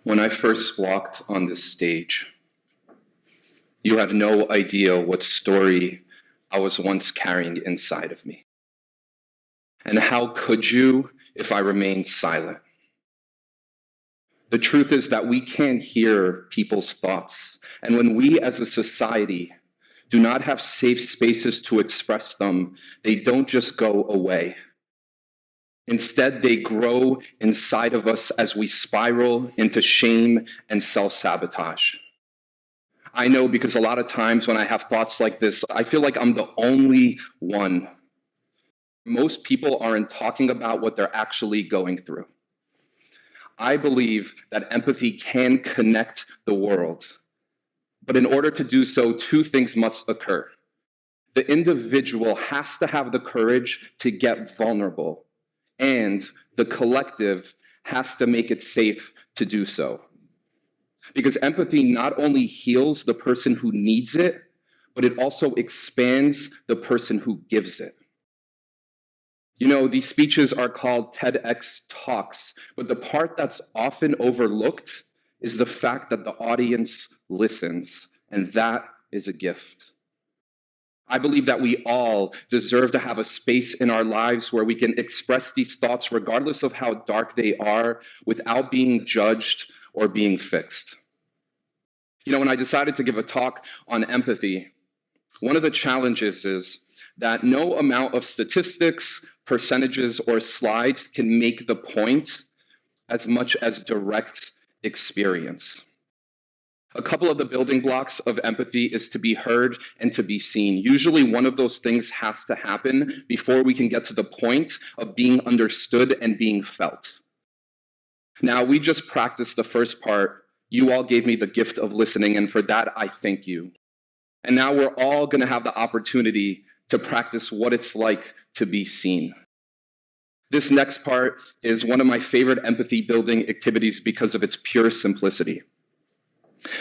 When I first walked on this stage, you had no idea what story I was once carrying inside of me. And how could you if I remained silent? The truth is that we can't hear people's thoughts. And when we as a society do not have safe spaces to express them, they don't just go away. Instead, they grow inside of us as we spiral into shame and self-sabotage. I know because a lot of times when I have thoughts like this, I feel like I'm the only one. Most people aren't talking about what they're actually going through. I believe that empathy can connect the world. But in order to do so, two things must occur. The individual has to have the courage to get vulnerable, and the collective has to make it safe to do so. Because empathy not only heals the person who needs it, but it also expands the person who gives it. You know, these speeches are called TEDx Talks, but the part that's often overlooked is the fact that the audience listens, and that is a gift. I believe that we all deserve to have a space in our lives where we can express these thoughts, regardless of how dark they are, without being judged or being fixed. You know, when I decided to give a talk on empathy, one of the challenges is that no amount of statistics, percentages, or slides can make the point as much as direct experience. A couple of the building blocks of empathy is to be heard and to be seen. Usually one of those things has to happen before we can get to the point of being understood and being felt. Now, we just practiced the first part. You all gave me the gift of listening, and for that, I thank you. And now we're all going to have the opportunity to practice what it's like to be seen. This next part is one of my favorite empathy building activities because of its pure simplicity.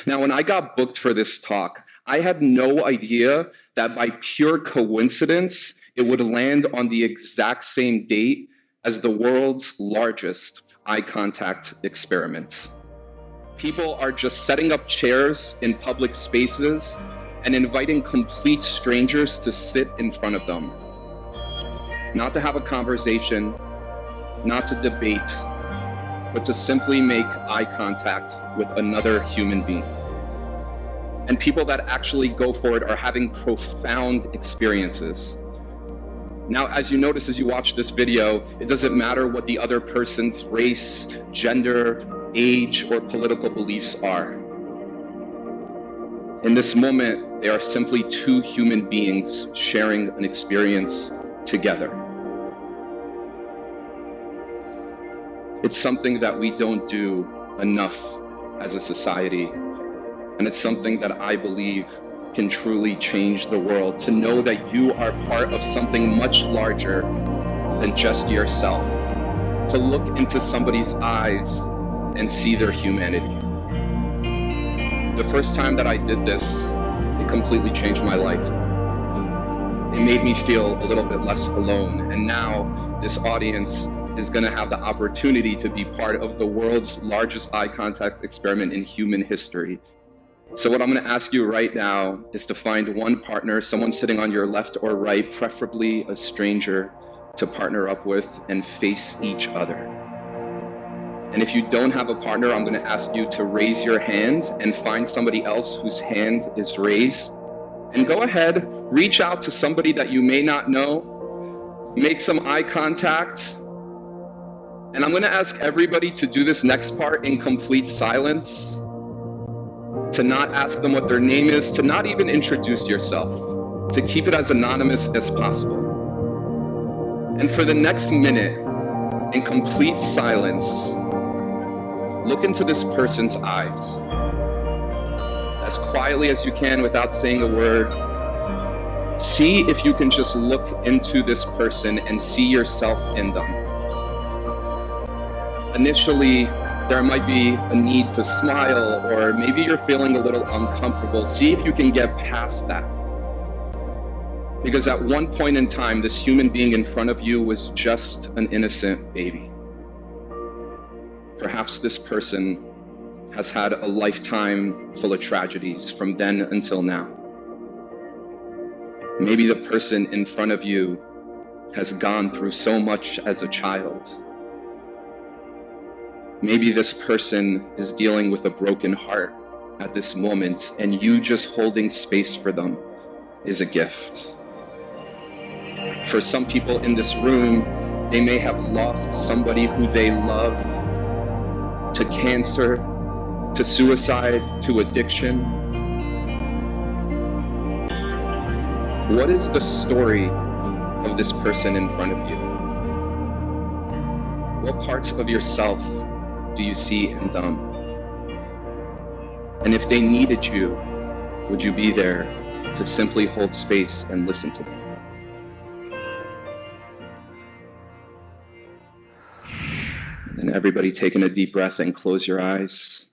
Now, when I got booked for this talk, I had no idea that by pure coincidence, it would land on the exact same date as the world's largest eye contact experiment. People are just setting up chairs in public spaces and inviting complete strangers to sit in front of them. Not to have a conversation, not to debate, but to simply make eye contact with another human being. And people that actually go for it are having profound experiences. Now, as you notice as you watch this video, it doesn't matter what the other person's race, gender, age, or political beliefs are. In this moment, they are simply two human beings sharing an experience together. It's something that we don't do enough as a society, and it's something that I believe can truly change the world, to know that you are part of something much larger than just yourself, to look into somebody's eyes and see their humanity. The first time that I did this, it completely changed my life. It made me feel a little bit less alone, and now this audience is going to have the opportunity to be part of the world's largest eye contact experiment in human history. So what I'm going to ask you right now is to find one partner, someone sitting on your left or right, preferably a stranger, to partner up with and face each other. And if you don't have a partner, I'm going to ask you to raise your hand and find somebody else whose hand is raised. And go ahead, reach out to somebody that you may not know, make some eye contact. And I'm going to ask everybody to do this next part in complete silence, to not ask them what their name is, to not even introduce yourself, to keep it as anonymous as possible. And for the next minute, in complete silence, look into this person's eyes, as quietly as you can without saying a word. See if you can just look into this person and see yourself in them. Initially, there might be a need to smile, or maybe you're feeling a little uncomfortable. See if you can get past that. Because at one point in time, this human being in front of you was just an innocent baby. Perhaps this person has had a lifetime full of tragedies from then until now. Maybe the person in front of you has gone through so much as a child. Maybe this person is dealing with a broken heart at this moment, and you just holding space for them is a gift. For some people in this room, they may have lost somebody who they love to cancer, to suicide, to addiction. What is the story of this person in front of you? What parts of yourself do you see in them? And if they needed you, would you be there to simply hold space and listen to them? And everybody taking a deep breath and close your eyes.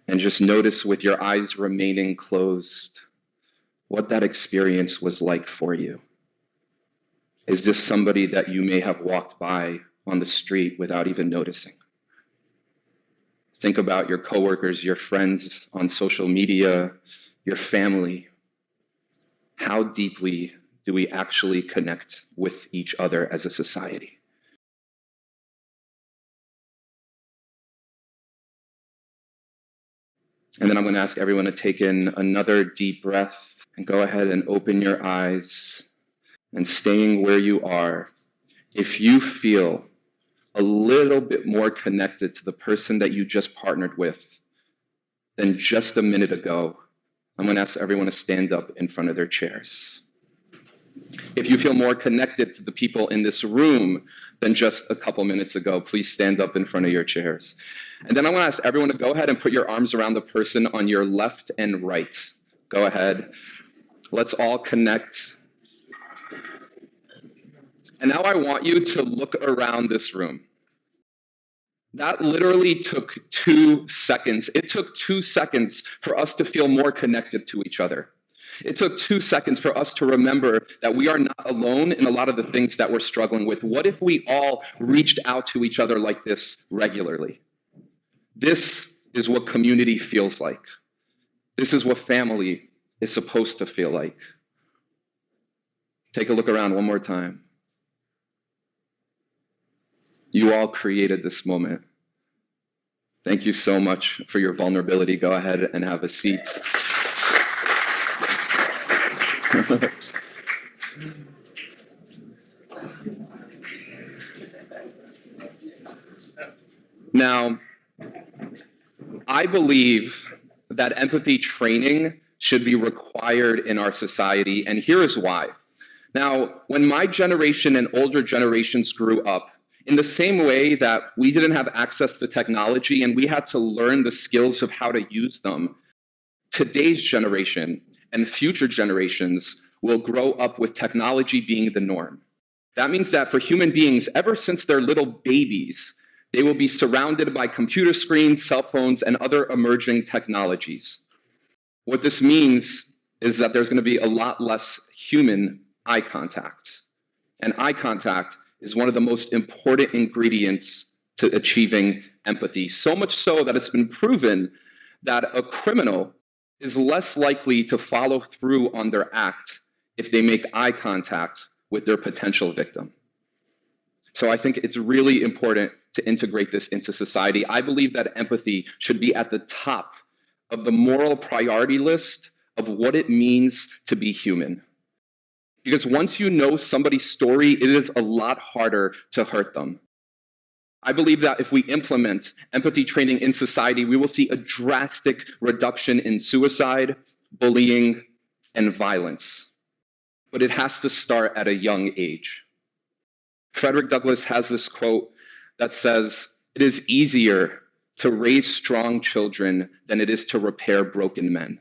And just notice with your eyes remaining closed what that experience was like for you. Is this somebody that you may have walked by on the street without even noticing? Think about your coworkers, your friends on social media, your family. How deeply do we actually connect with each other as a society? And then I'm going to ask everyone to take in another deep breath and go ahead and open your eyes. And staying where you are, if you feel a little bit more connected to the person that you just partnered with than just a minute ago, I'm going to ask everyone to stand up in front of their chairs. If you feel more connected to the people in this room than just a couple minutes ago, please stand up in front of your chairs. And then I want to ask everyone to go ahead and put your arms around the person on your left and right. Go ahead. Let's all connect. And now I want you to look around this room. That literally took 2 seconds. It took 2 seconds for us to feel more connected to each other. It took 2 seconds for us to remember that we are not alone in a lot of the things that we're struggling with. What if we all reached out to each other like this regularly? This is what community feels like. This is what family is supposed to feel like. Take a look around one more time. You all created this moment. Thank you so much for your vulnerability. Go ahead and have a seat. Now, I believe that empathy training should be required in our society, and here is why. Now, when my generation and older generations grew up, in the same way that we didn't have access to technology and we had to learn the skills of how to use them, today's generation and future generations will grow up with technology being the norm. That means that for human beings, ever since they're little babies, they will be surrounded by computer screens, cell phones, and other emerging technologies. What this means is that there's going to be a lot less human eye contact. And eye contact is one of the most important ingredients to achieving empathy. So much so that it's been proven that a criminal is less likely to follow through on their act if they make eye contact with their potential victim. So I think it's really important to integrate this into society. I believe that empathy should be at the top of the moral priority list of what it means to be human. Because once you know somebody's story, it is a lot harder to hurt them. I believe that if we implement empathy training in society, we will see a drastic reduction in suicide, bullying, and violence. But it has to start at a young age. Frederick Douglass has this quote that says, "It is easier to raise strong children than it is to repair broken men."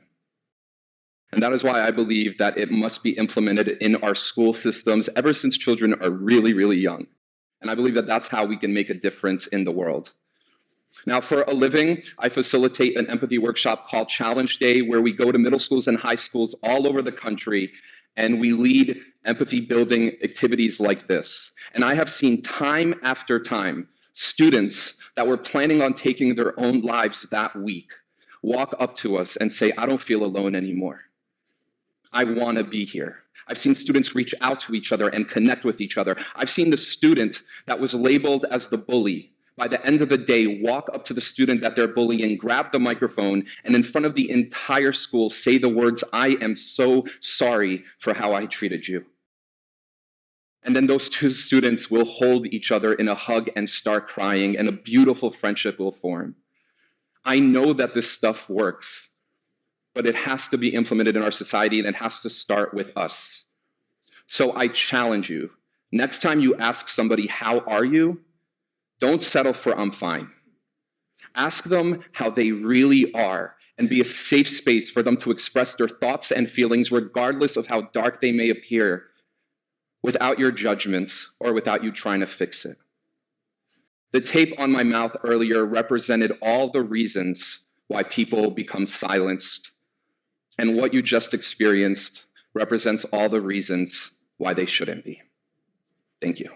And that is why I believe that it must be implemented in our school systems ever since children are really, really young. And I believe that that's how we can make a difference in the world. Now, for a living, I facilitate an empathy workshop called Challenge Day, where we go to middle schools and high schools all over the country, and we lead empathy building activities like this. And I have seen time after time students that were planning on taking their own lives that week walk up to us and say, I don't feel alone anymore. I want to be here. I've seen students reach out to each other and connect with each other. I've seen the student that was labeled as the bully, by the end of the day, walk up to the student that they're bullying, grab the microphone, and in front of the entire school say the words, I am so sorry for how I treated you. And then those two students will hold each other in a hug and start crying, and a beautiful friendship will form. I know that this stuff works, but it has to be implemented in our society, and it has to start with us. So I challenge you, next time you ask somebody, how are you? Don't settle for I'm fine. Ask them how they really are, and be a safe space for them to express their thoughts and feelings regardless of how dark they may appear, without your judgments or without you trying to fix it. The tape on my mouth earlier represented all the reasons why people become silenced, and what you just experienced represents all the reasons why they shouldn't be. Thank you.